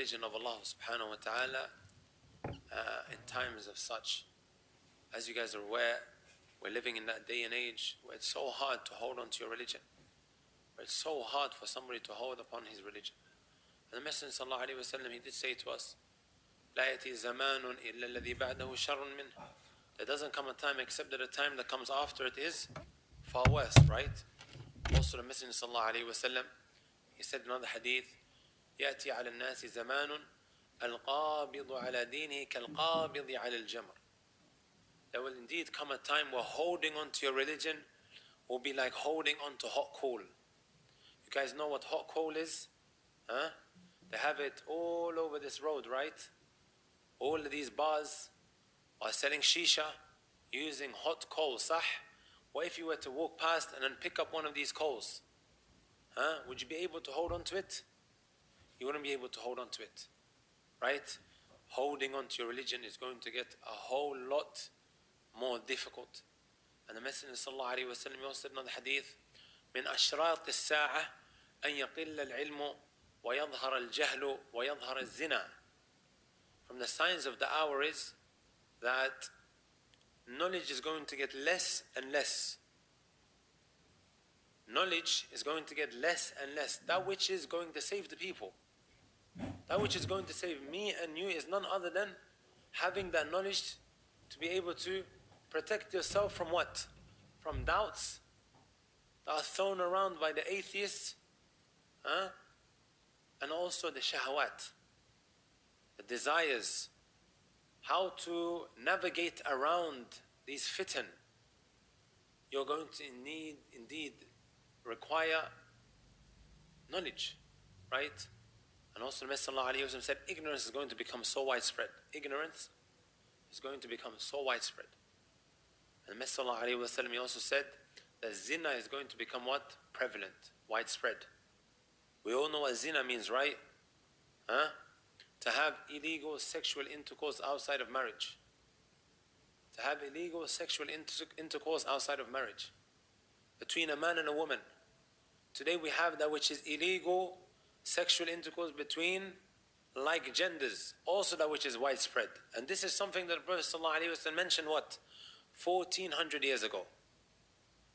religion of Allah subhanahu wa ta'ala in times of such. As you guys are aware, we're living in that day and age where it's so hard to hold on to your religion. Where it's so hard for somebody to hold upon his religion. And the Messenger sallallahu alayhi wa sallam, he did say to us, لا يأتي زمان إلا الذي بعده شر منه. There doesn't come a time except that the time that comes after it is far worse, right? Also the Messenger sallallahu alayhi wa sallam, he said in another hadith, يأتي على الناس زمان القابض على دينه كالقابض على الجمر. There will indeed come a time where holding on to your religion will be like holding on to hot coal. You guys know what hot coal is? Huh? They have it all over this road, right? All of these bars are selling shisha using hot coal, sah? What if you were to walk past and then pick up one of these coals? Huh? Would you be able to hold on to it? You wouldn't be able to hold on to it, right? Holding on to your religion is going to get a whole lot more difficult. And the Messenger sallallahu alayhi wa sallam also said in the hadith, من أشراط الساعة أن يقل العلم ويظهر الجهل ويظهر الزنا. From the signs of the hour is that knowledge is going to get less and less. Knowledge is going to get less and less. That which is going to save the people, that which is going to save me and you is none other than having that knowledge to be able to protect yourself from what? From doubts that are thrown around by the atheists, and also the shahwat, the desires, how to navigate around these fitan. You're going to indeed require knowledge, right? And also the Messenger ﷺ said, ignorance is going to become so widespread. Ignorance is going to become so widespread. And the Messenger ﷺ, he also said that zina is going to become what? Prevalent, widespread. We all know what zina means, right? Huh? To have illegal sexual intercourse outside of marriage. To have illegal sexual intercourse outside of marriage. Between a man and a woman. Today we have that which is illegal sexual intercourse between like genders. Also that which is widespread. And this is something that the Prophet ﷺ mentioned what? 1400 years ago.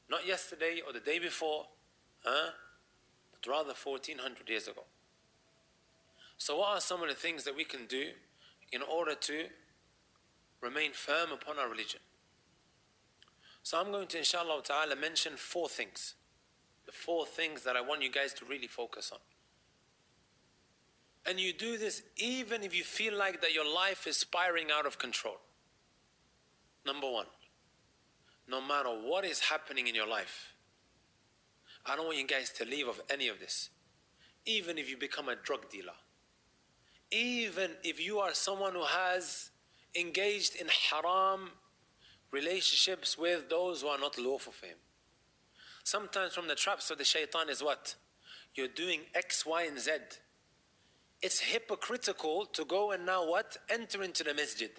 Not yesterday or the day before, but rather 1400 years ago. So what are some of the things that we can do in order to remain firm upon our religion? So I'm going to, inshallah ta'ala, mention 4 things. The 4 things that I want you guys to really focus on. And you do this even if you feel like that your life is spiraling out of control. Number 1, no matter what is happening in your life, I don't want you guys to leave of any of this. Even if you become a drug dealer, even if you are someone who has engaged in haram relationships with those who are not lawful for him. Sometimes from the traps of the shaitan is what? You're doing X, Y, and Z. It's hypocritical to go and now what? Enter into the masjid.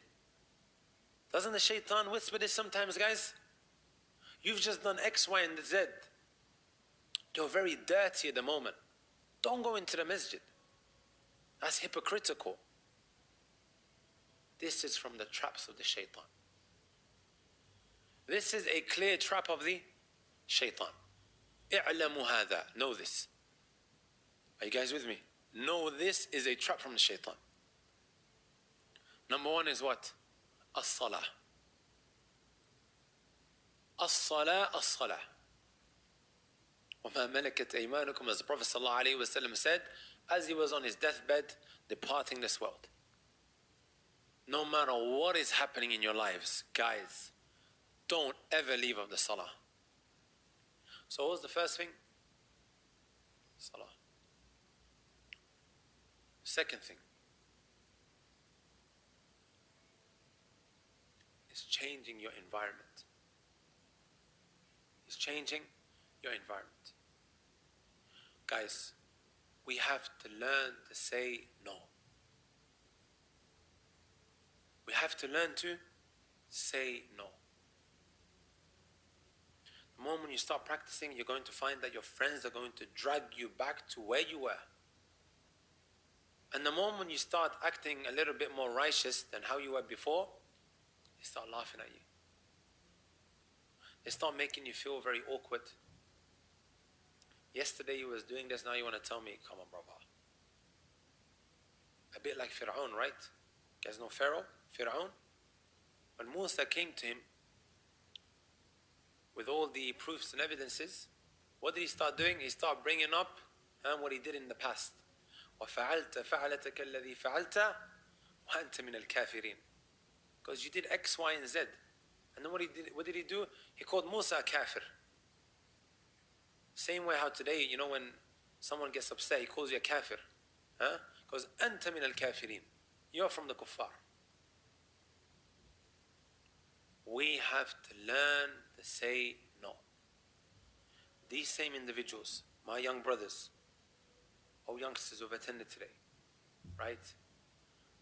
Doesn't the shaitan whisper this sometimes, guys? You've just done X, Y, and Z. You're very dirty at the moment. Don't go into the masjid. That's hypocritical. This is from the traps of the shaitan. This is a clear trap of the shaitan. اعلموا هذا. Know this. Are you guys with me? Know this is a trap from the shaitan. Number 1 is what? As-salah. As-salah, as-salah. وَمَا مَلَكَتْ أَيْمَانُكُمْ, as the Prophet ﷺ said, as he was on his deathbed, departing this world. No matter what is happening in your lives, guys, don't ever leave of the salah. So what was the first thing? Salah. Second thing is changing your environment. It's changing your environment. Guys, we have to learn to say no. We have to learn to say no. The moment you start practicing, you're going to find that your friends are going to drag you back to where you were. And the moment you start acting a little bit more righteous than how you were before, they start laughing at you. They start making you feel very awkward. Yesterday you was doing this, now you want to tell me, come on brother. A bit like Fir'aun, right? You guys know Pharaoh? Fir'aun? When Musa came to him with all the proofs and evidences, what did he start doing? He started bringing up what he did in the past. وَفَعَلْتَ فَعَلَتَكَ الَّذِي فَعَلْتَ وَأَنْتَ مِنَ الْكَافِرِينَ. Because you did X, Y, and Z. And then what did he do? He called Musa a kafir. Same way how today, you know, when someone gets upset, he calls you a kafir. Because أَنْتَ مِنَ الْكَافِرِينَ. You're from the kuffar. We have to learn to say no. These same individuals, my young brothers, or youngsters who've attended today, right?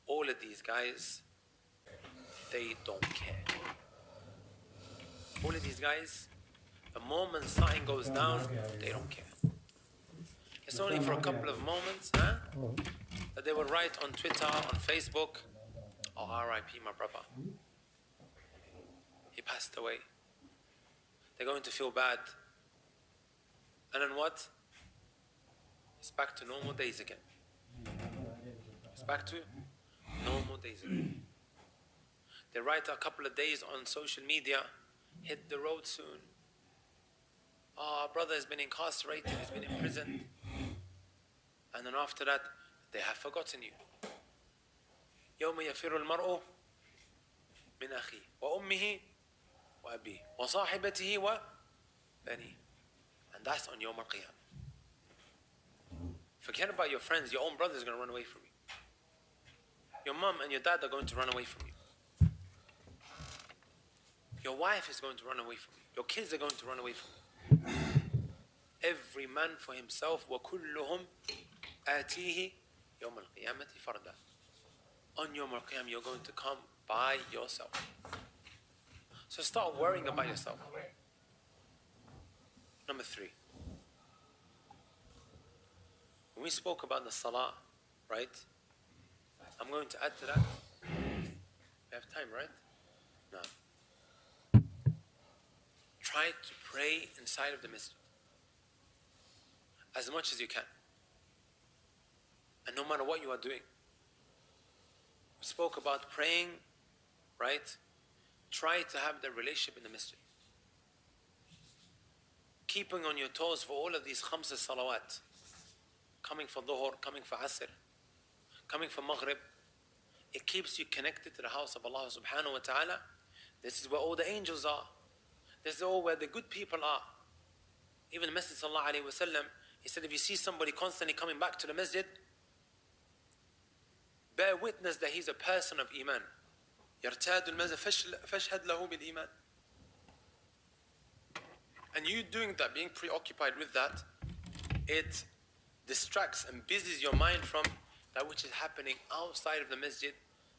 All of these guys, they don't care. All of these guys, the moment something goes down, they don't care. It's only for a couple of moments that they will write on Twitter, on Facebook, oh, R.I.P. my brother. He passed away. They're going to feel bad. And then what? It's back to normal days again. It's back to normal days again. They write a couple of days on social media, hit the road soon. Oh, our brother has been incarcerated, he's been imprisoned. And then after that, they have forgotten you. يوم يفر المرء من أخيه وأمه وأبيه وصاحبته وبنيه. And that's on Yawm al-Qiyamah. Forget about your friends, your own brother is going to run away from you. Your mom and your dad are going to run away from you. Your wife is going to run away from you. Your kids are going to run away from you. Every man for himself. وَكُلُّهُمْ آتِيهِ يَوْمَ الْقِيَامَةِ فَرْدًا. On Yawm al-Qiyamah, you're going to come by yourself. So start worrying about yourself. Number 3. When we spoke about the salah, right? I'm going to add to that. We have time, right? No. Try to pray inside of the masjid as much as you can. And no matter what you are doing. We spoke about praying, right? Try to have the relationship in the masjid. Keeping on your toes for all of these khamsa salawat. Coming for dhuhr, coming for asr, coming for maghrib. It keeps you connected to the house of Allah subhanahu wa ta'ala. This is where all the angels are. This is all where the good people are. Even the Messenger sallallahu alayhi wa sallam, he said, if you see somebody constantly coming back to the masjid, bear witness that he's a person of iman. يرتاد المسجد فاشهد له بالإيمان. And you doing that, being preoccupied with that, it distracts and busies your mind from that which is happening outside of the masjid,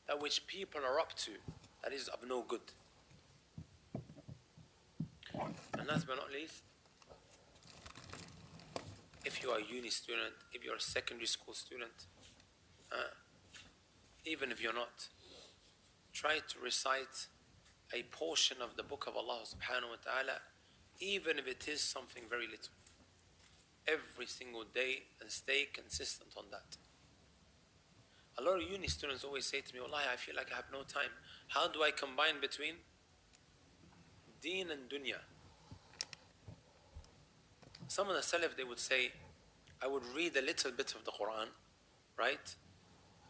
that which people are up to, that is of no good. And last but not least, if you are a uni student, if you're a secondary school student, even if you're not, try to recite a portion of the book of Allah subhanahu wa ta'ala, even if it is something very little. Every single day, and stay consistent on that. A lot of uni students always say to me, Wallahi, I feel like I have no time. How do I combine between deen and dunya? Some of the Salaf, they would say, I would read a little bit of the Quran, right?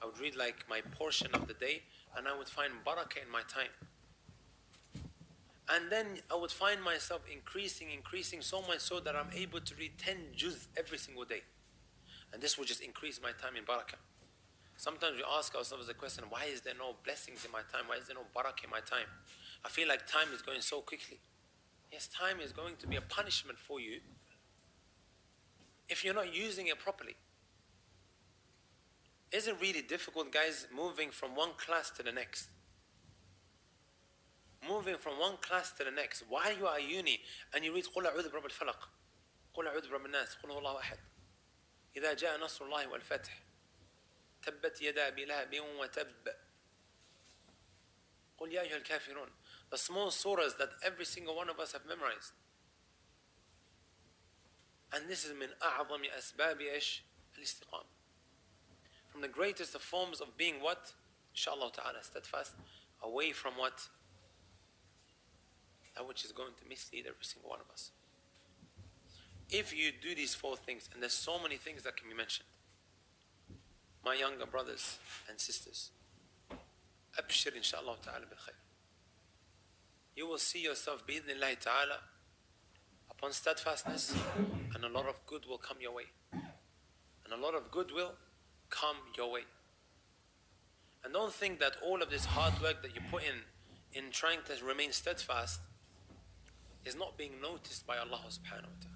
I would read like my portion of the day, and I would find barakah in my time. And then I would find myself increasing so much so that I'm able to read 10 juz every single day. And this will just increase my time in barakah. Sometimes we ask ourselves the question, why is there no blessings in my time? Why is there no barakah in my time? I feel like time is going so quickly. Yes, time is going to be a punishment for you if you're not using it properly. Is it really difficult, guys, moving from one class to the next? Moving from one class to the next. While you are at uni and you read قُلْ أَعُوذُ بِرَبِّ الْفَلَقِ قُلْ أَعُوذُ بِرَبِّ النَّاسِ قُلْ هُوَ اللَّهُ أَحَدٌ إِذَا جَاءَ نَصْرُ اللَّهِ وَالْفَتْحُ تبت يدا أبي لهب وتب. قل يا أيها الكافرون. The small surahs that every single one of us have memorized. And this is من أعظم أسباب إيش؟ الاستقامة. From the greatest of forms of being what? Inshallah ta'ala, steadfast, away from what? That which is going to mislead every single one of us. If you do these 4 things, and there's so many things that can be mentioned, my younger brothers and sisters, أبشر inshallah ta'ala bil khair. You will see yourself bi'idhnillahi ta'ala upon steadfastness, and a lot of good will come your way. And a lot of good will come your way. And don't think that all of this hard work that you put in trying to remain steadfast is not being noticed by Allah subhanahu wa ta'ala.